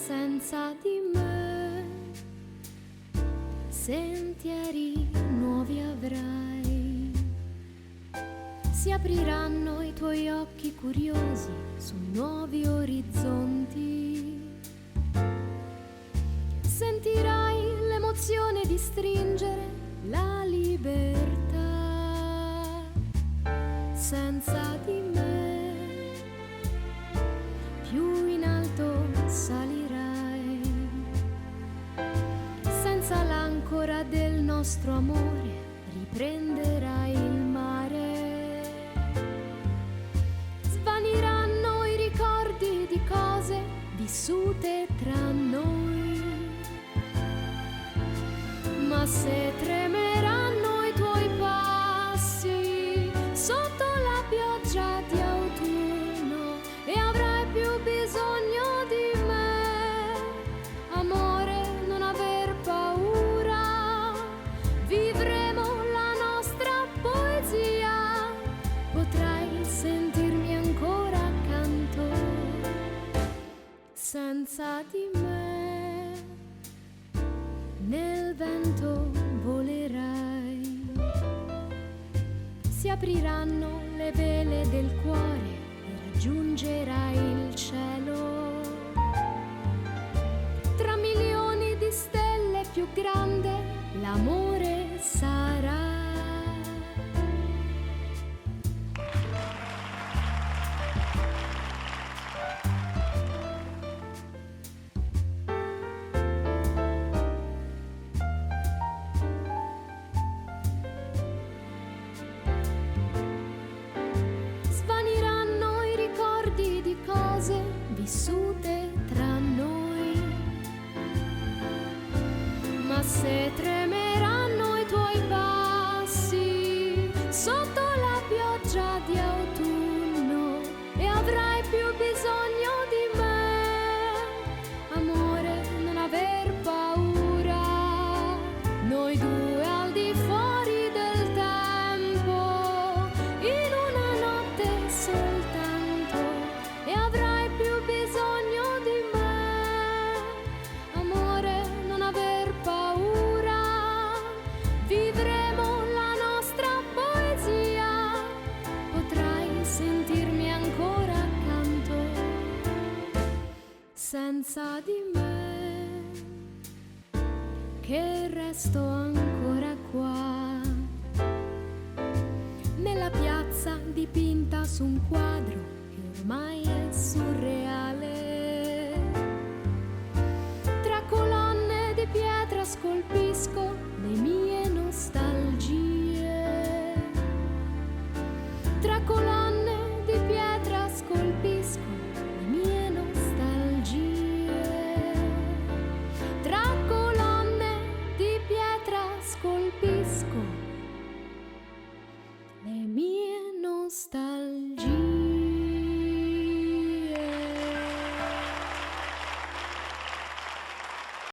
senza di me. Sentieri nuovi avrai, si apriranno i tuoi occhi curiosi su nuovi orizzonti. Sentirai l'emozione di stringere la libertà senza di me. Più in alto salirai, senza l'ancora del nostro amore riprenderai il mare. Svaniranno i ricordi di cose vissute tra noi, ma se tremeranno i tuoi passi sotto la pioggia di autunno e avrai più bisogno di me, amore, non aver paura, vivremo la nostra poesia, potrai sentirmi ancora accanto senza di me. Nel vento volerai, si apriranno le vele del cuore e raggiungerai il cielo. Tra milioni di stelle più grande l'amore sarà. Cose vissute tra noi, ma se tremeranno i tuoi passi sotto la pioggia di autunno e avrai più bisogno di me, amore, non aver paura, noi due al di fuori del tempo, in una notte soltanto, e avrai più bisogno di me, amore, non aver paura, vivremo la nostra poesia, potrai sentirmi ancora accanto senza di me, che resto ancora qua nella piazza dipinta su un quadro ormai è surreale. Tra colonne di pietra scolpisco le mie nostalgie. Tra colonne di pietra scolpisco le mie nostalgie. Tra colonne di pietra scolpisco le mie nostalgie.